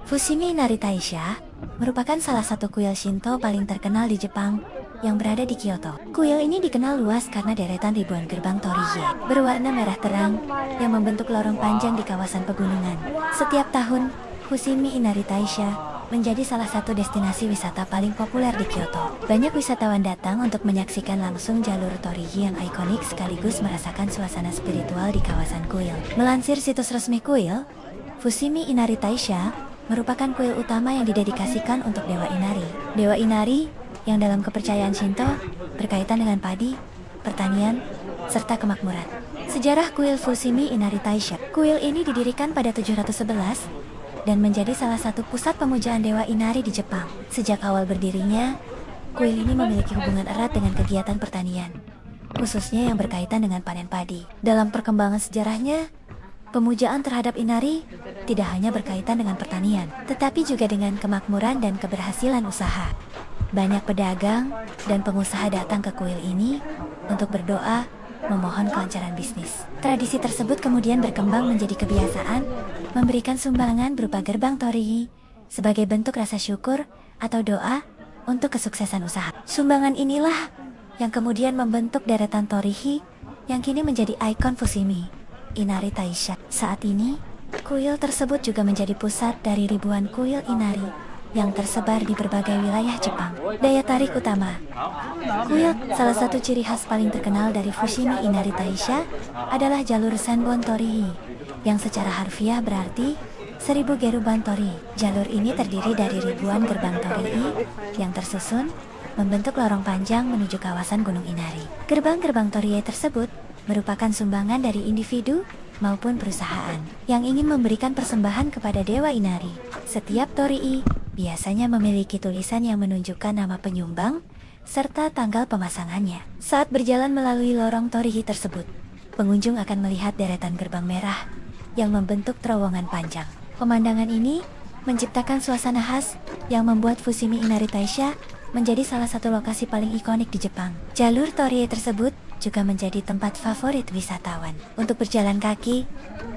Fushimi Inari Taisha merupakan salah satu kuil Shinto paling terkenal di Jepang yang berada di Kyoto. Kuil ini dikenal luas karena deretan ribuan gerbang torii berwarna merah terang yang membentuk lorong panjang di kawasan pegunungan. Setiap tahun, Fushimi Inari Taisha menjadi salah satu destinasi wisata paling populer di Kyoto. Banyak wisatawan datang untuk menyaksikan langsung jalur torii yang ikonik sekaligus merasakan suasana spiritual di kawasan kuil. Melansir situs resmi kuil, Fushimi Inari Taisha merupakan kuil utama yang didedikasikan untuk Dewa Inari. Dewa Inari yang dalam kepercayaan Shinto berkaitan dengan padi, pertanian, serta kemakmuran. Sejarah kuil Fushimi Inari Taisha. Kuil ini didirikan pada 711 dan menjadi salah satu pusat pemujaan Dewa Inari di Jepang. Sejak awal berdirinya, kuil ini memiliki hubungan erat dengan kegiatan pertanian, khususnya yang berkaitan dengan panen padi. Dalam perkembangan sejarahnya, pemujaan terhadap Inari tidak hanya berkaitan dengan pertanian, tetapi juga dengan kemakmuran dan keberhasilan usaha. Banyak pedagang dan pengusaha datang ke kuil ini untuk berdoa, memohon kelancaran bisnis. Tradisi tersebut kemudian berkembang menjadi kebiasaan, memberikan sumbangan berupa gerbang torii sebagai bentuk rasa syukur atau doa untuk kesuksesan usaha. Sumbangan inilah yang kemudian membentuk deretan torii yang kini menjadi ikon Fushimi Inari Taisha. Saat ini, kuil tersebut juga menjadi pusat dari ribuan kuil Inari yang tersebar di berbagai wilayah Jepang. Daya tarik utama kuil, salah satu ciri khas paling terkenal dari Fushimi Inari Taisha adalah jalur Senbon Torii, yang secara harfiah berarti 1000 geruban torii. Jalur ini terdiri dari ribuan gerbang torii yang tersusun membentuk lorong panjang menuju kawasan Gunung Inari. Gerbang-gerbang torii tersebut merupakan sumbangan dari individu maupun perusahaan yang ingin memberikan persembahan kepada Dewa Inari. Setiap torii biasanya memiliki tulisan yang menunjukkan nama penyumbang serta tanggal pemasangannya. Saat berjalan melalui lorong torii tersebut, pengunjung akan melihat deretan gerbang merah yang membentuk terowongan panjang. Pemandangan ini menciptakan suasana khas yang membuat Fushimi Inari Taisha menjadi salah satu lokasi paling ikonik di Jepang. Jalur torii tersebut juga menjadi tempat favorit wisatawan untuk berjalan kaki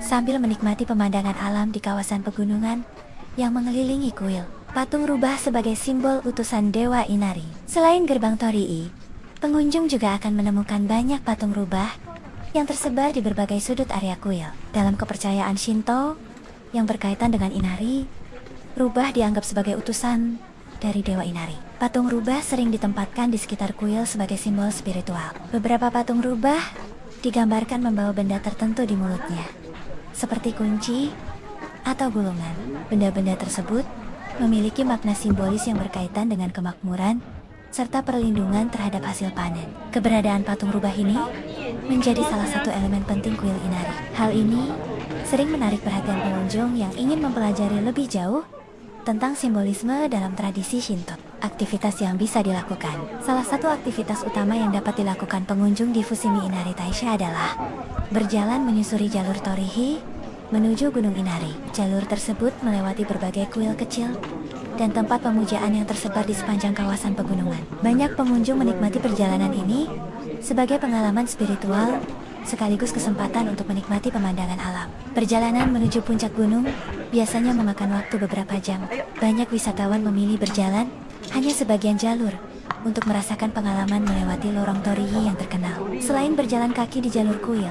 sambil menikmati pemandangan alam di kawasan pegunungan yang mengelilingi kuil. Patung rubah sebagai simbol utusan Dewa Inari. Selain gerbang torii, pengunjung juga akan menemukan banyak patung rubah yang tersebar di berbagai sudut area kuil. Dalam kepercayaan Shinto yang berkaitan dengan Inari, rubah dianggap sebagai utusan dari Dewa Inari. Patung rubah sering ditempatkan di sekitar kuil sebagai simbol spiritual. Beberapa patung rubah digambarkan membawa benda tertentu di mulutnya, seperti kunci atau gulungan. Benda-benda tersebut memiliki makna simbolis yang berkaitan dengan kemakmuran serta perlindungan terhadap hasil panen. Keberadaan patung rubah ini menjadi salah satu elemen penting kuil Inari. Hal ini sering menarik perhatian pengunjung yang ingin mempelajari lebih jauh tentang simbolisme dalam tradisi Shinto. Aktivitas yang bisa dilakukan. Salah satu aktivitas utama yang dapat dilakukan pengunjung di Fushimi Inari Taisha adalah berjalan menyusuri jalur torii menuju Gunung Inari. Jalur tersebut melewati berbagai kuil kecil dan tempat pemujaan yang tersebar di sepanjang kawasan pegunungan. Banyak pengunjung menikmati perjalanan ini sebagai pengalaman spiritual sekaligus kesempatan untuk menikmati pemandangan alam. Perjalanan menuju puncak gunung biasanya memakan waktu beberapa jam. Banyak wisatawan memilih berjalan hanya sebagian jalur untuk merasakan pengalaman melewati lorong torii yang terkenal. Selain berjalan kaki di jalur kuil,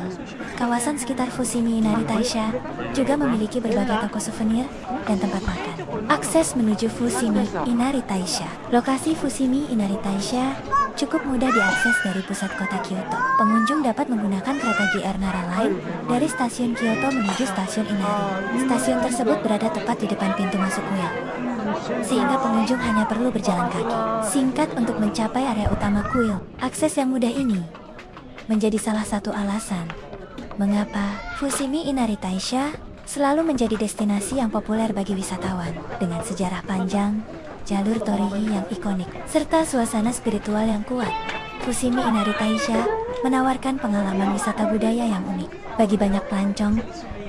kawasan sekitar Fushimi Inari Taisha juga memiliki berbagai toko souvenir dan tempat makan. Akses menuju Fushimi Inari Taisha. Lokasi Fushimi Inari Taisha cukup mudah diakses dari pusat kota Kyoto. Pengunjung dapat menggunakan kereta JR Nara Line dari stasiun Kyoto menuju stasiun Inari. Stasiun tersebut berada tepat di depan pintu masuk kuil, sehingga pengunjung hanya perlu berjalan kaki singkat untuk mencapai area utama kuil. Akses yang mudah ini menjadi salah satu alasan mengapa Fushimi Inari Taisha selalu menjadi destinasi yang populer bagi wisatawan. Dengan sejarah panjang, jalur torii yang ikonik, serta suasana spiritual yang kuat, Fushimi Inari Taisha menawarkan pengalaman wisata budaya yang unik bagi banyak pelancong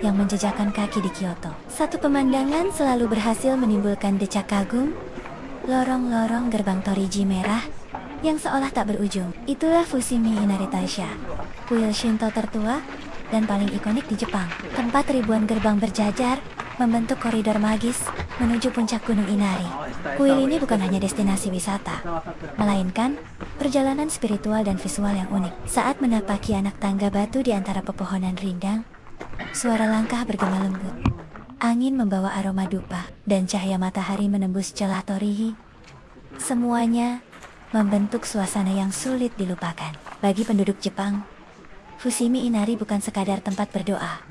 yang menjejakkan kaki di Kyoto. Satu pemandangan selalu berhasil menimbulkan decak kagum, lorong-lorong gerbang torii merah yang seolah tak berujung. Itulah Fushimi Inari Taisha, kuil Shinto tertua dan paling ikonik di Jepang. Tempat ribuan gerbang berjajar membentuk koridor magis menuju puncak Gunung Inari. Kuil ini bukan hanya destinasi wisata, melainkan perjalanan spiritual dan visual yang unik. Saat menapaki anak tangga batu di antara pepohonan rindang, suara langkah bergema lembut. Angin membawa aroma dupa, dan cahaya matahari menembus celah Torihi. Semuanya membentuk suasana yang sulit dilupakan. Bagi penduduk Jepang, Fushimi Inari bukan sekadar tempat berdoa,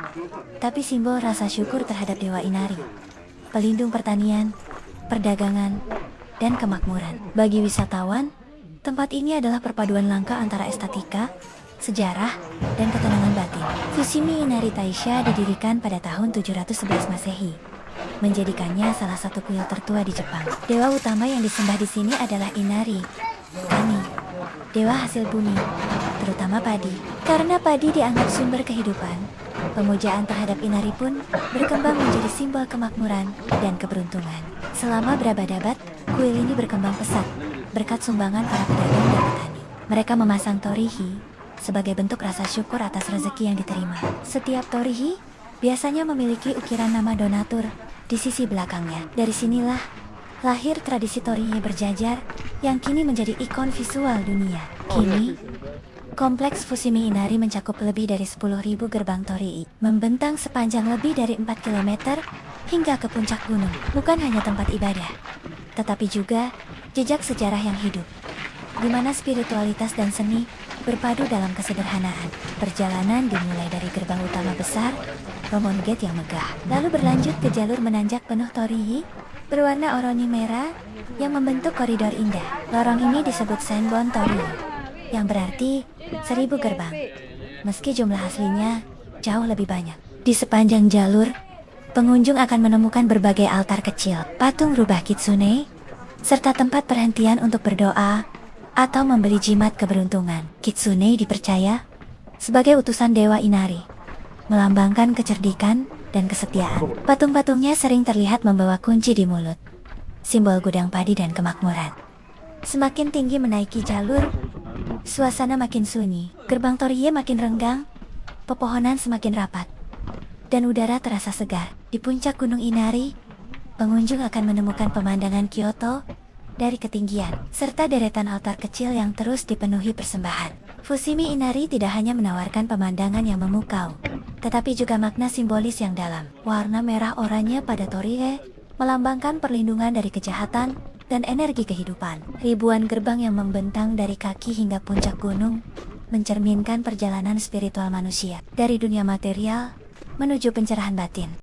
tapi simbol rasa syukur terhadap Dewa Inari, pelindung pertanian, perdagangan, dan kemakmuran. Bagi wisatawan, tempat ini adalah perpaduan langka antara estetika, sejarah, dan ketenangan batin. Fushimi Inari Taisha didirikan pada tahun 711 Masehi, menjadikannya salah satu kuil tertua di Jepang. Dewa utama yang disembah di sini adalah Inari, Kami, dewa hasil bumi, terutama padi. Karena padi dianggap sumber kehidupan, pemujaan terhadap Inari pun berkembang menjadi simbol kemakmuran dan keberuntungan. Selama berabad-abad, kuil ini berkembang pesat berkat sumbangan para pedagang dan petani. Mereka memasang torihi sebagai bentuk rasa syukur atas rezeki yang diterima. Setiap torihi biasanya memiliki ukiran nama donatur di sisi belakangnya. Dari sinilah lahir tradisi torihi berjajar yang kini menjadi ikon visual dunia. Kini, kompleks Fushimi Inari mencakup lebih dari 10.000 gerbang torii, membentang sepanjang lebih dari 4 km hingga ke puncak gunung. Bukan hanya tempat ibadah, tetapi juga jejak sejarah yang hidup, di mana spiritualitas dan seni berpadu dalam kesederhanaan. Perjalanan dimulai dari gerbang utama besar, Romon Gate yang megah, lalu berlanjut ke jalur menanjak penuh torihi berwarna oranye merah yang membentuk koridor indah. Lorong ini disebut Senbon Torii, yang berarti 1000 gerbang, meski jumlah aslinya jauh lebih banyak. Di sepanjang jalur, pengunjung akan menemukan berbagai altar kecil, patung rubah kitsune, serta tempat perhentian untuk berdoa atau membeli jimat keberuntungan. Kitsune dipercaya sebagai utusan Dewa Inari, melambangkan kecerdikan dan kesetiaan. Patung-patungnya sering terlihat membawa kunci di mulut, simbol gudang padi dan kemakmuran. Semakin tinggi menaiki jalur, suasana makin sunyi, gerbang torihi makin renggang, pepohonan semakin rapat, dan udara terasa segar. Di puncak Gunung Inari, pengunjung akan menemukan pemandangan Kyoto dari ketinggian, serta deretan altar kecil yang terus dipenuhi persembahan. Fushimi Inari tidak hanya menawarkan pemandangan yang memukau, tetapi juga makna simbolis yang dalam. Warna merah oranye pada torihi melambangkan perlindungan dari kejahatan dan energi kehidupan. Ribuan gerbang yang membentang dari kaki hingga puncak gunung mencerminkan perjalanan spiritual manusia dari dunia material menuju pencerahan batin.